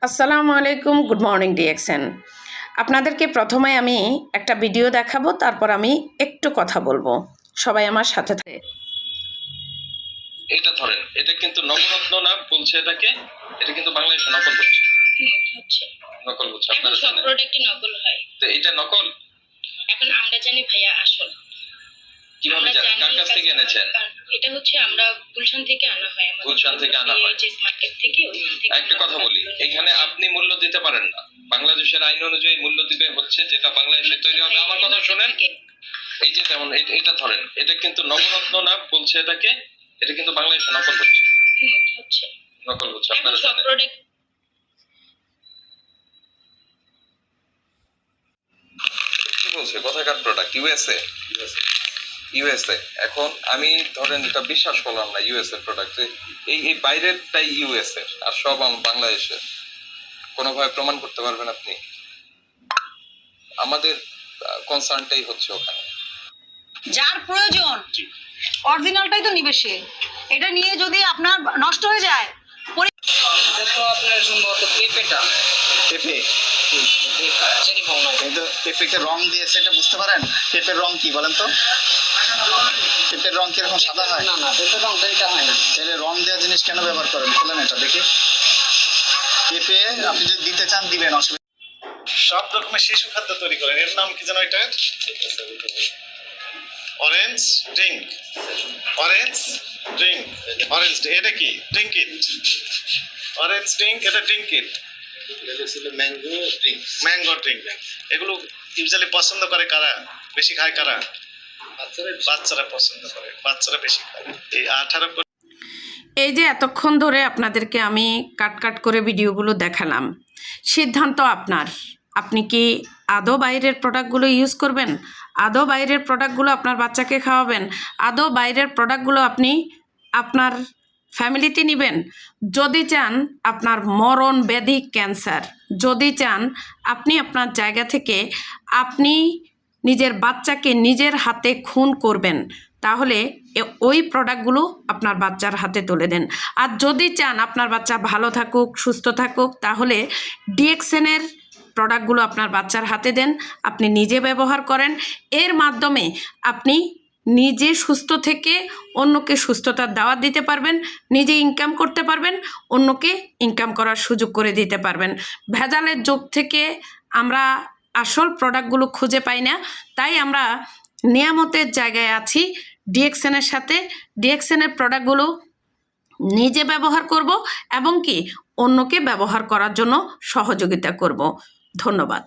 আসসালামু আলাইকুম, good morning DXN. আপনাদেরকে প্রথমে আমি একটা ভিডিও দেখাবো, তারপর আমি একটু কথা বলবো। সবাই আমার সাথে থাকে। এটা ধরেন, এটা কিন্তু নবরত্ন না বলছে এটাকে, এটা কিন্তু বাংলাদেশে নকল হচ্ছে। হচ্ছে নকল হচ্ছে, এখন আপনারা সব জানেন। প্রোডাক্টই নকল হয়। তো এটা নকল, এখন আমরা জানি ভাইয়া আসল। কিভাবে আমরা জানেন? জানি কার কাছ থেকে এনেছেন? এটা হচ্ছে আমরা গুলশান থেকে আনা হয়, আমাদের গুলশান থেকে আনা হয়। যে মার্কেট থেকে, ওইখান থেকে। একটা কথা বলি, এখানে আপনি মূল্য দিতে পারেন না। বাংলাদেশের আইন অনুযায়ী মূল্য দিবে হচ্ছে যেটা বাংলাদেশে তৈরি হবে। আমার কথা শুনেন, এই যে যেমন এটা ধরেন, এটা কিন্তু নবরত্ন না বলছে এটাকে, এটা কিন্তু বাংলাদেশে নকল হচ্ছে। হচ্ছে নকল হচ্ছে, এখন আপনারা সব জানেন। প্রোডাক্ট কি বলছে? কোথাকার প্রোডাক্ট? ইউএসএ। ইউএসএ। এখন আমি ধরেন এটা বিশ্বাস করলাম না ইউএসএ প্রোডাক্ট, এই এই বাইরেরটাই ইউএসএ আর সব বাংলাদেশের। কোনোভাবে প্রমাণ করতে পারবেন আপনি? আমাদের কনসার্নটাই হচ্ছে ওখানে। যার প্রয়োজন অরিজিনালটাই তো নিবে সে। এটা নিয়ে যদি আপনার নষ্ট হয়ে যায়, তো আপনার সম্ভবত পেঁপেটা পেঁপে চেরি ভাবনা এই তো পেঁপেকে রং দিয়েছে, এটা বুঝতে পারেন? পেঁপের রং কি বলেন তো? পেঁপের রং কিরকম সাদা হয়? না না পেঁপের রংটা এটা হয় না। তাহলে রং দেওয়া জিনিস কেন ব্যবহার করেন? খোলেন এটা দেখি। পেঁপে আপনি যদি দিতে চান দিবেন, অসুবিধা। সব রকমের শিশু খাদ্য তৈরি করেন, এর নাম কি যেন? এটা orange drink. Orange drink, orange এটা কি? Drink it. অরেঞ্জ ড্রিঙ্ক, এটা drink it. Mango drink. Mango drink. এগুলো ইউজুয়ালি পছন্দ করে কারা? বেশি খায় কারা? বাচ্চারা পছন্দ করে, বাচ্চারা বেশি খায়। এই 18 এই যে এতক্ষণ ধরে আপনাদেরকে আমি কাট করে ভিডিওগুলো দেখালাম, সিদ্ধান্ত আপনার। আপনি কি আদৌ বাইরের প্রোডাক্টগুলো ইউজ করবেন? আদৌ বাইরের প্রোডাক্টগুলো আপনার বাচ্চাকে খাওয়াবেন? আদৌ বাইরের প্রোডাক্টগুলো আপনি আপনার ফ্যামিলিতে নেবেন? যদি চান আপনার মরণ ব্যাধি ক্যান্সার, যদি চান আপনি আপনার জায়গা থেকে আপনি নিজের বাচ্চাকে নিজের হাতে খুন করবেন, তাহলে ওই প্রোডাক্টগুলো আপনার বাচ্চার হাতে তুলে দেন। আর যদি চান আপনার বাচ্চা ভালো থাকুক, সুস্থ থাকুক, তাহলে ডিএক্সএনের প্রোডাক্টগুলো আপনার বাচ্চার হাতে দেন, আপনি নিজে ব্যবহার করেন। এর মাধ্যমে আপনি নিজে সুস্থ থেকে অন্যকে সুস্থতার দাওয়াত দিতে পারবেন, নিজে ইনকাম করতে পারবেন, অন্যকে ইনকাম করার সুযোগ করে দিতে পারবেন। ভেজালের যুগ থেকে আমরা আসল প্রোডাক্টগুলো খুঁজে পাই না, তাই আমরা নিয়ামতের জায়গায় আছি ডিএক্সএনের সাথে। ডিএক্সএনের প্রোডাক্টগুলো নিজে ব্যবহার করব এবং কি অন্যকে ব্যবহার করার জন্য সহযোগিতা করব। ধন্যবাদ।